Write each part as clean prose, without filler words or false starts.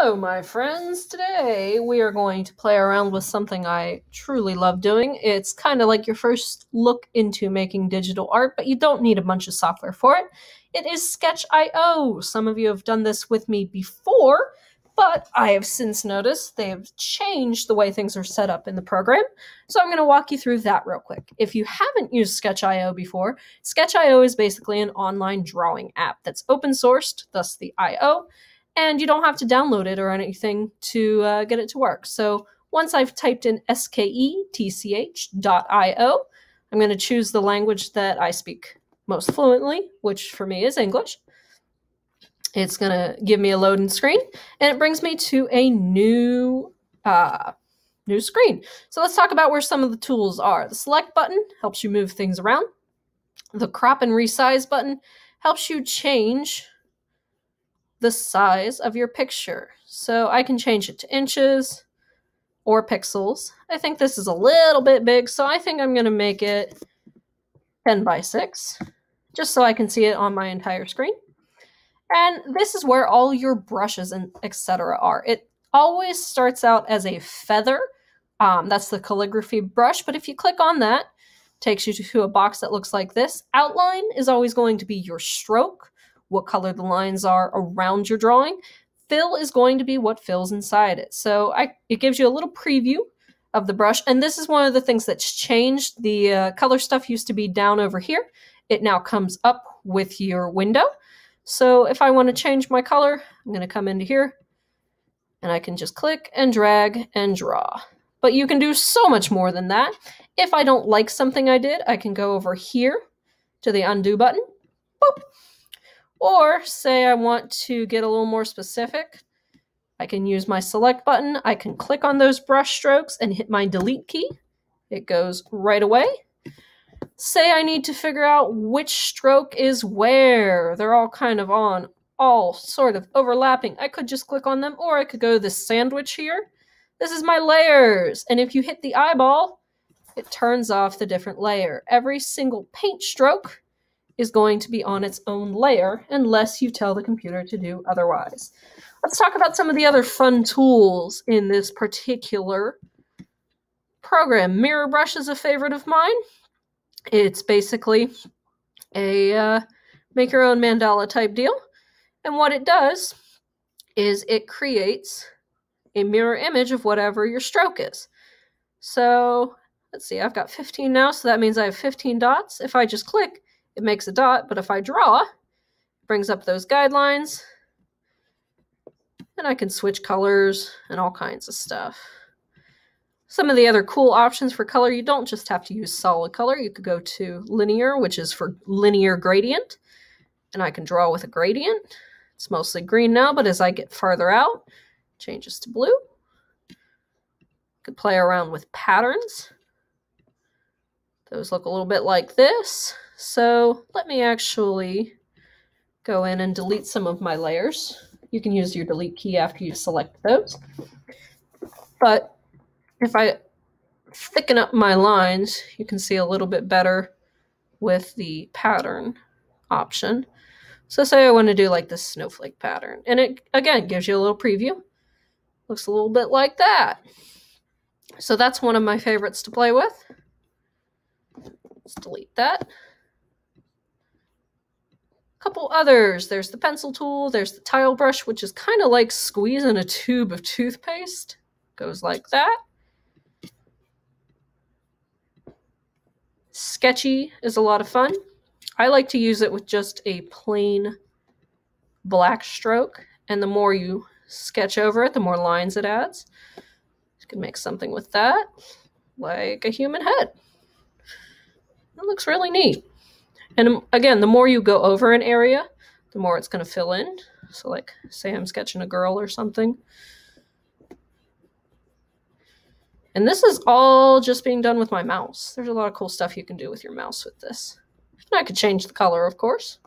Hello, my friends. Today we are going to play around with something I truly love doing. It's kind of like your first look into making digital art, but you don't need a bunch of software for it. It is Sketch.io. Some of you have done this with me before, but I have since noticed they have changed the way things are set up in the program. So I'm going to walk you through that real quick. If you haven't used Sketch.io before, Sketch.io is basically an online drawing app that's open sourced, thus the I.O., and you don't have to download it or anything to get it to work. So once I've typed in sketch.io, I'm going to choose the language that I speak most fluently, which for me is English. It's going to give me a loading screen, and it brings me to a new screen. So let's talk about where some of the tools are. The select button helps you move things around. The crop and resize button helps you change the size of your picture. So I can change it to inches or pixels. I think this is a little bit big, so I think I'm going to make it 10 by 6, just so I can see it on my entire screen. And this is where all your brushes and etc. are. It always starts out as a feather. That's the calligraphy brush, but if you click on that, it takes you to a box that looks like this. Outline is always going to be your stroke, what color the lines are around your drawing. Fill is going to be what fills inside it. So it gives you a little preview of the brush. And this is one of the things that's changed. The color stuff used to be down over here. It now comes up with your window. So if I want to change my color, I'm going to come into here and I can just click and drag and draw. But you can do so much more than that. If I don't like something I did, I can go over here to the undo button. Boop. Or say I want to get a little more specific, I can use my select button. I can click on those brush strokes and hit my delete key. It goes right away. Say I need to figure out which stroke is where. They're all kind of all sort of overlapping. I could just click on them, or I could go to this sandwich here. This is my layers. And if you hit the eyeball, it turns off the different layer. Every single paint stroke is going to be on its own layer unless you tell the computer to do otherwise. Let's talk about some of the other fun tools in this particular program. Mirror Brush is a favorite of mine. It's basically a make your own mandala type deal. And what it does is it creates a mirror image of whatever your stroke is. So let's see, I've got 15 now, so that means I have 15 dots. If I just click, it makes a dot, but if I draw, it brings up those guidelines, and I can switch colors and all kinds of stuff. Some of the other cool options for color, you don't just have to use solid color. You could go to linear, which is for linear gradient, and I can draw with a gradient. It's mostly green now, but as I get farther out, it changes to blue. Could play around with patterns. Those look a little bit like this. So let me actually go in and delete some of my layers. You can use your delete key after you select those. But if I thicken up my lines, you can see a little bit better with the pattern option. So say I want to do like this snowflake pattern. And it, again, gives you a little preview. Looks a little bit like that. So that's one of my favorites to play with. Let's delete that. Couple others. There's the pencil tool. There's the tile brush, which is kind of like squeezing a tube of toothpaste. Goes like that. Sketchy is a lot of fun. I like to use it with just a plain black stroke, and the more you sketch over it, the more lines it adds. You can make something with that, like a human head. It looks really neat. And again, the more you go over an area, the more it's going to fill in. So like, say I'm sketching a girl or something. And this is all just being done with my mouse. There's a lot of cool stuff you can do with your mouse with this. And I could change the color, of course.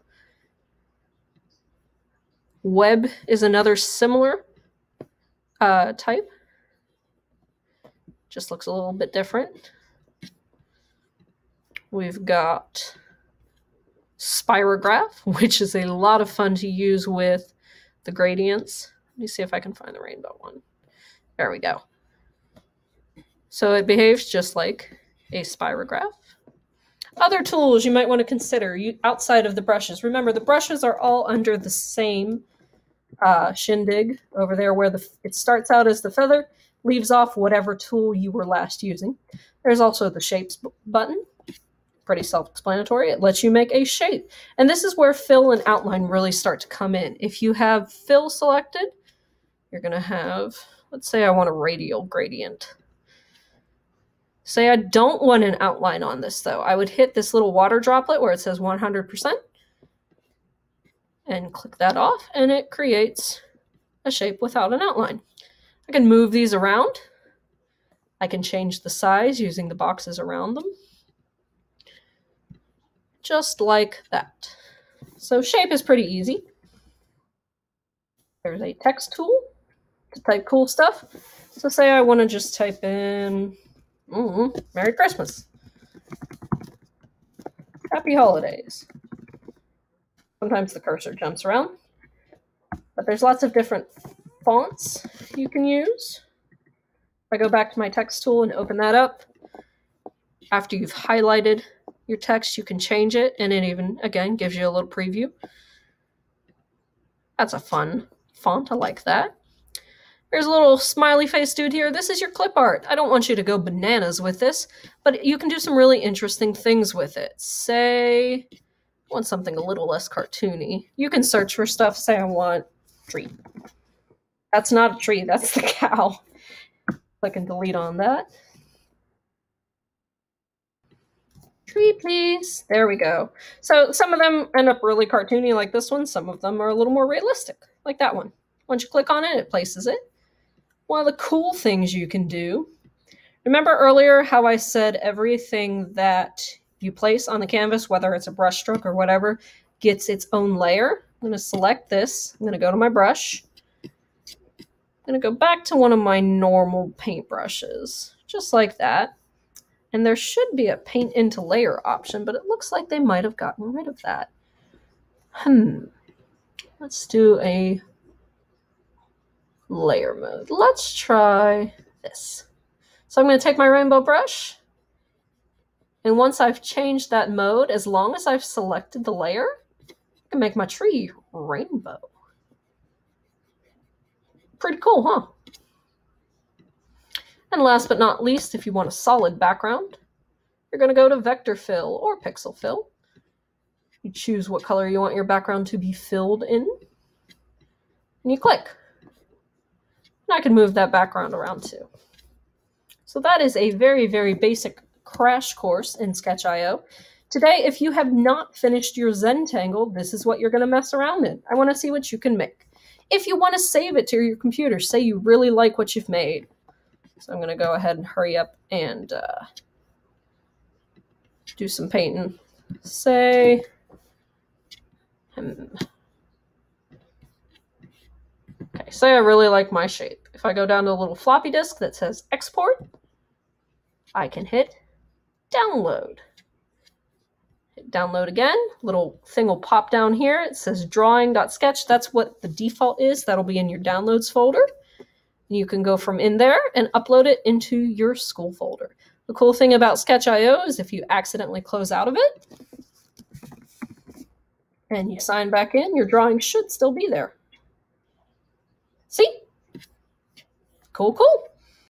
Web is another similar type. Just looks a little bit different. We've got Spirograph, which is a lot of fun to use with the gradients Let me see if I can find the rainbow one. There we go. So it behaves just like a spirograph. Other tools you might want to consider outside of the brushes. Remember, the brushes are all under the same shindig over there where it starts out as the feather, leaves off whatever tool you were last using. There's also the shapes button. Pretty self-explanatory. It lets you make a shape. And this is where fill and outline really start to come in. If you have fill selected, you're going to have, let's say I want a radial gradient. Say I don't want an outline on this, though. I would hit this little water droplet where it says 100% and click that off, and it creates a shape without an outline. I can move these around. I can change the size using the boxes around them. Just like that. So shape is pretty easy. There's a text tool to type cool stuff. So say I want to just type in Merry Christmas. Happy Holidays. Sometimes the cursor jumps around. But there's lots of different fonts you can use. If I go back to my text tool and open that up, after you've highlighted your text, you can change it, and it even, again, gives you a little preview. That's a fun font. I like that. There's a little smiley face dude here. This is your clip art. I don't want you to go bananas with this, but you can do some really interesting things with it. Say, I want something a little less cartoony. You can search for stuff. Say I want tree. That's not a tree. That's the cow. Click and delete on that. Tree, please. There we go. So some of them end up really cartoony like this one. Some of them are a little more realistic, like that one. Once you click on it, it places it. One of the cool things you can do, remember earlier how I said everything that you place on the canvas, whether it's a brush stroke or whatever, gets its own layer? I'm going to select this. I'm going to go to my brush. I'm going to go back to one of my normal paintbrushes, just like that. And there should be a paint into layer option, but it looks like they might have gotten rid of that. Let's do a layer mode. Let's try this. So I'm going to take my rainbow brush, and once I've changed that mode, as long as I've selected the layer, I can make my tree rainbow. Pretty cool, huh? And last but not least, if you want a solid background, you're going to go to vector fill or pixel fill. You choose what color you want your background to be filled in, and you click. And I can move that background around too. So that is a very, very basic crash course in Sketch.io. Today, if you have not finished your Zentangle, this is what you're going to mess around in. I want to see what you can make. If you want to save it to your computer, say you really like what you've made. So I'm going to go ahead and hurry up and do some painting. Say, okay, say I really like my shape. If I go down to a little floppy disk that says export, I can hit download. Hit download again. Little thing will pop down here. It says drawing.sketch. That's what the default is. That'll be in your downloads folder. You can go from in there and upload it into your school folder. The cool thing about Sketch.io is if you accidentally close out of it and you sign back in, your drawing should still be there. See? Cool, cool.